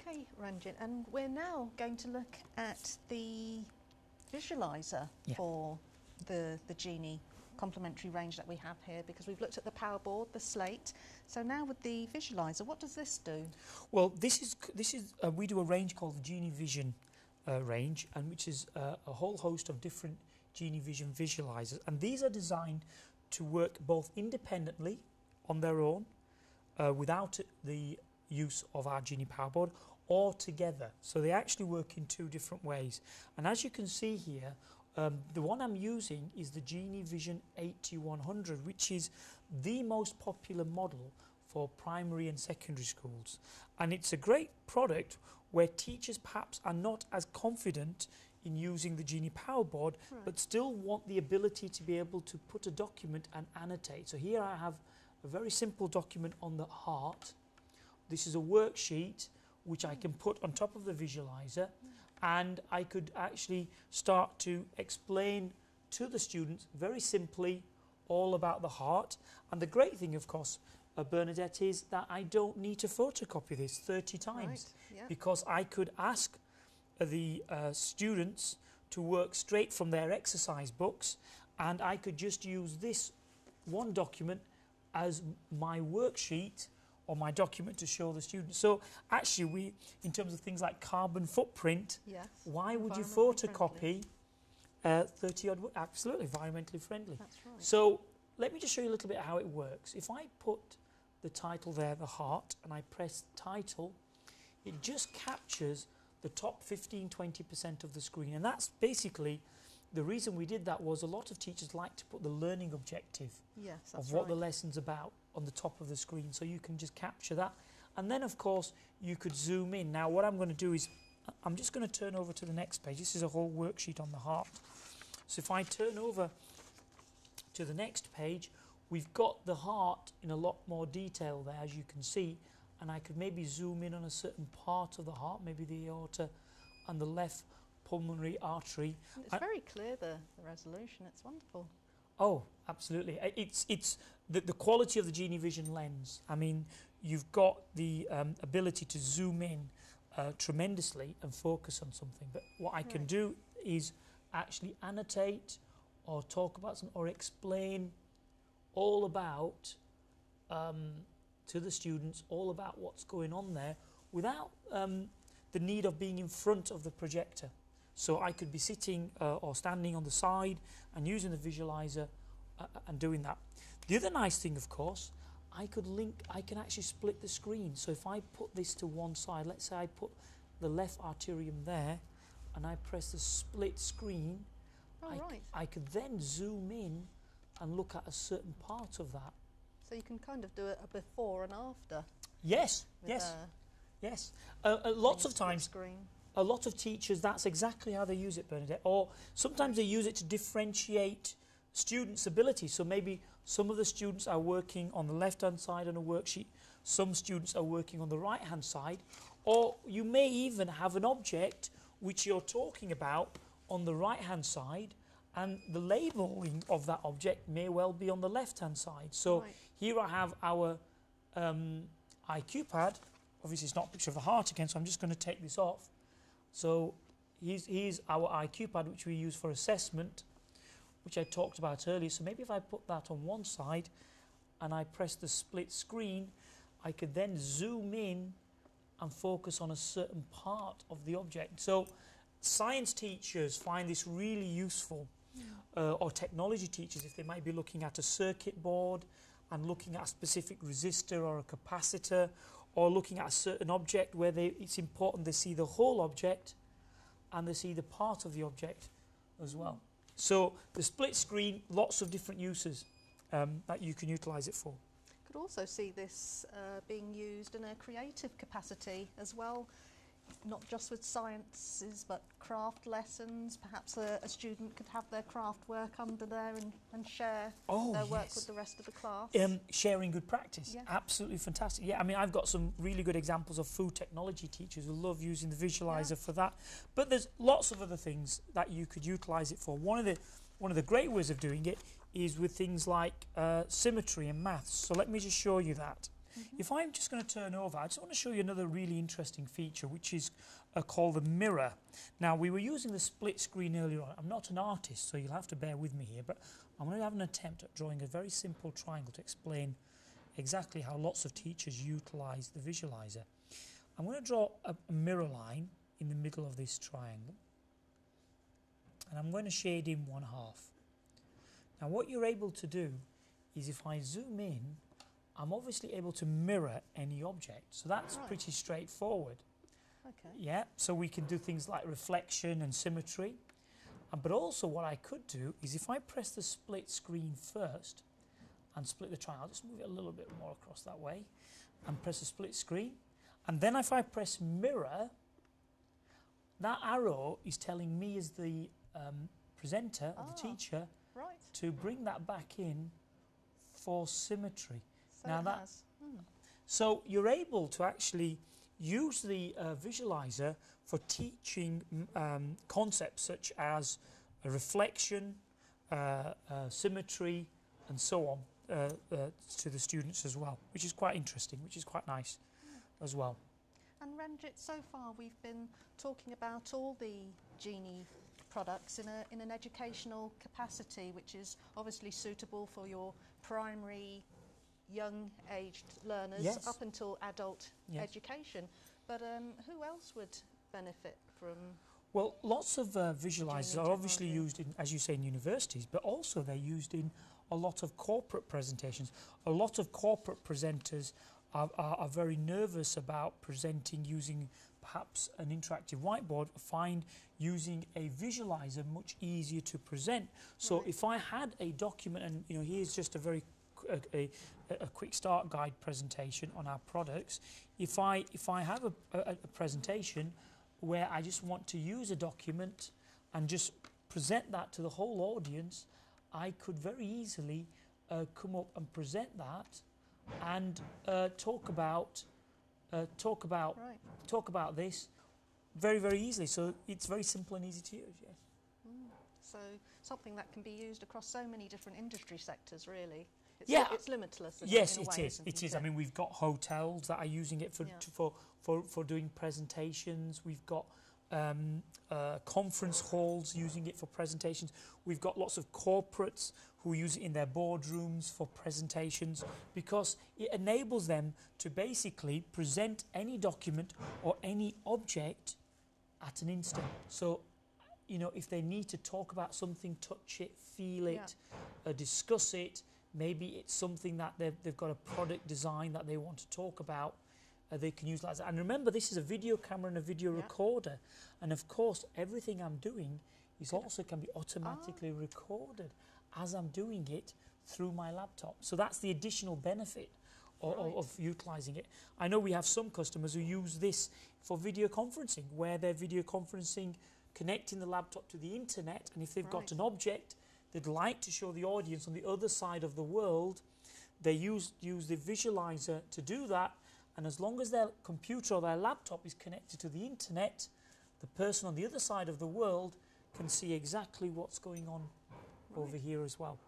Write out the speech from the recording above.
Okay, Ranjit, and we're now going to look at the Visualiser for the Genee complementary range that we have here, because we've looked at the power board, the slate. So now with the Visualiser, what does this do? Well, this is we do a range called the Genee Vision range, and which is a whole host of different Genee Vision visualizers, and these are designed to work both independently on their own without the use of our Genee power board, or together. So they actually work in two different ways. And as you can see here, the one I'm using is the Genee Vision 8100, which is the most popular model for primary and secondary schools. And it's a great product where teachers perhaps are not as confident in using the Genee power board, but still want the ability to be able to put a document and annotate. So here I have a very simple document on the heart. This is a worksheet which I can put on top of the Visualiser, and I could actually start to explain to the students very simply all about the heart. And the great thing, of course, Bernadette, is that I don't need to photocopy this 30 times, because I could ask the students to work straight from their exercise books, and I could just use this one document as my worksheet or my document to show the students. So actually, in terms of things like carbon footprint, why would you photocopy 30 odd? Absolutely, environmentally friendly. That's right. So let me just show you a little bit how it works. If I put the title there, the heart, and I press title, it just captures the top 15–20% of the screen. And that's basically the reason we did that. Was a lot of teachers like to put the learning objective of what the lesson's about on the top of the screen, so you can just capture that. And then of course you could zoom in. Now what I'm going to do is I'm just going to turn over to the next page. This is a whole worksheet on the heart. So if I turn over to the next page, we've got the heart in a lot more detail there, as you can see, and I could maybe zoom in on a certain part of the heart, maybe the aorta and the left pulmonary artery. And it's very clear, the resolution. It's wonderful. Oh, absolutely. It's the quality of the Genee Vision lens. I mean, you've got the ability to zoom in tremendously and focus on something. But what I can do is actually annotate or talk about something or explain all about to the students, all about what's going on there, without the need of being in front of the projector. So I could be sitting or standing on the side and using the Visualiser and doing that. The other nice thing, of course, I can actually split the screen. So if I put this to one side, let's say I put the left arterium there and I press the split screen, I could then zoom in and look at a certain part of that. So you can kind of do it a before and after. Yes, yes. Lots of times, a lot of teachers, that's exactly how they use it, Bernadette. Or sometimes they use it to differentiate students' ability. So maybe some of the students are working on the left-hand side on a worksheet, some students are working on the right-hand side, or you may even have an object which you're talking about on the right-hand side, and the labelling of that object may well be on the left-hand side. So here I have our IQ pad. Obviously it's not a picture of a heart again, so I'm just going to take this off. So here's our IQ pad, which we use for assessment, which I talked about earlier. So maybe if I put that on one side and I press the split screen, I could then zoom in and focus on a certain part of the object. So science teachers find this really useful, or technology teachers, if they might be looking at a circuit board and looking at a specific resistor or a capacitor, or looking at a certain object where it's important they see the whole object and they see the part of the object as well. So the split screen, lots of different uses that you can utilise it for. Could also see this being used in a creative capacity as well, not just with sciences but craft lessons. Perhaps a student could have their craft work under there and share their work with the rest of the class. Sharing good practice, absolutely fantastic. Yeah, I mean, I've got some really good examples of food technology teachers who love using the Visualiser for that. But there's lots of other things that you could utilise it for. One of the great ways of doing it is with things like symmetry and maths. So let me just show you that. If I'm just going to turn over, I just want to show you another really interesting feature, which is called the mirror. Now, we were using the split screen earlier on. I'm not an artist, so you'll have to bear with me here, but I'm going to have an attempt at drawing a very simple triangle to explain exactly how lots of teachers utilise the Visualiser. I'm going to draw a mirror line in the middle of this triangle, and I'm going to shade in one half. Now, what you're able to do is, if I zoom in, I'm obviously able to mirror any object. So that's pretty straightforward. Okay. Yeah, so we can do things like reflection and symmetry. But also what I could do is, if I press the split screen first and split the triangle, I'll just move it a little bit more across that way and press the split screen. And then if I press mirror, that arrow is telling me as the presenter or the teacher to bring that back in for symmetry. So now so you're able to actually use the Visualiser for teaching concepts such as a reflection, symmetry, and so on to the students as well, which is quite interesting, which is quite nice as well. And Ranjit, so far we've been talking about all the Genee products in an educational capacity, which is obviously suitable for your primary young aged learners up until adult education. But who else would benefit from? Well, lots of Visualisers are obviously used in, as you say, in universities, but also they're used in a lot of corporate presentations. A lot of corporate presenters are very nervous about presenting using perhaps an interactive whiteboard, find using a Visualiser much easier to present. So if I had a document, and here's just a very a quick start guide presentation on our products. If I have a presentation where I just want to use a document and just present that to the whole audience, I could very easily come up and present that and talk about this very, very easily. So it's very simple and easy to use. Yes. So something that can be used across so many different industry sectors, really. It's limitless. Yes, it is. It is. I mean, we've got hotels that are using it for doing presentations. We've got conference halls using it for presentations. We've got lots of corporates who use it in their boardrooms for presentations, because it enables them to basically present any document or any object at an instant. So, if they need to talk about something, touch it, feel it, discuss it, maybe it's something that they've got a product design that they want to talk about, they can use that. And remember, this is a video camera and a video recorder. And of course, everything I'm doing is also can be automatically recorded as I'm doing it through my laptop. So that's the additional benefit of utilising it. I know we have some customers who use this for video conferencing, where they're video conferencing, connecting the laptop to the internet, and if they've got an object they'd like to show the audience on the other side of the world, they use the Visualiser to do that. And as long as their computer or their laptop is connected to the internet, the person on the other side of the world can see exactly what's going on over here as well.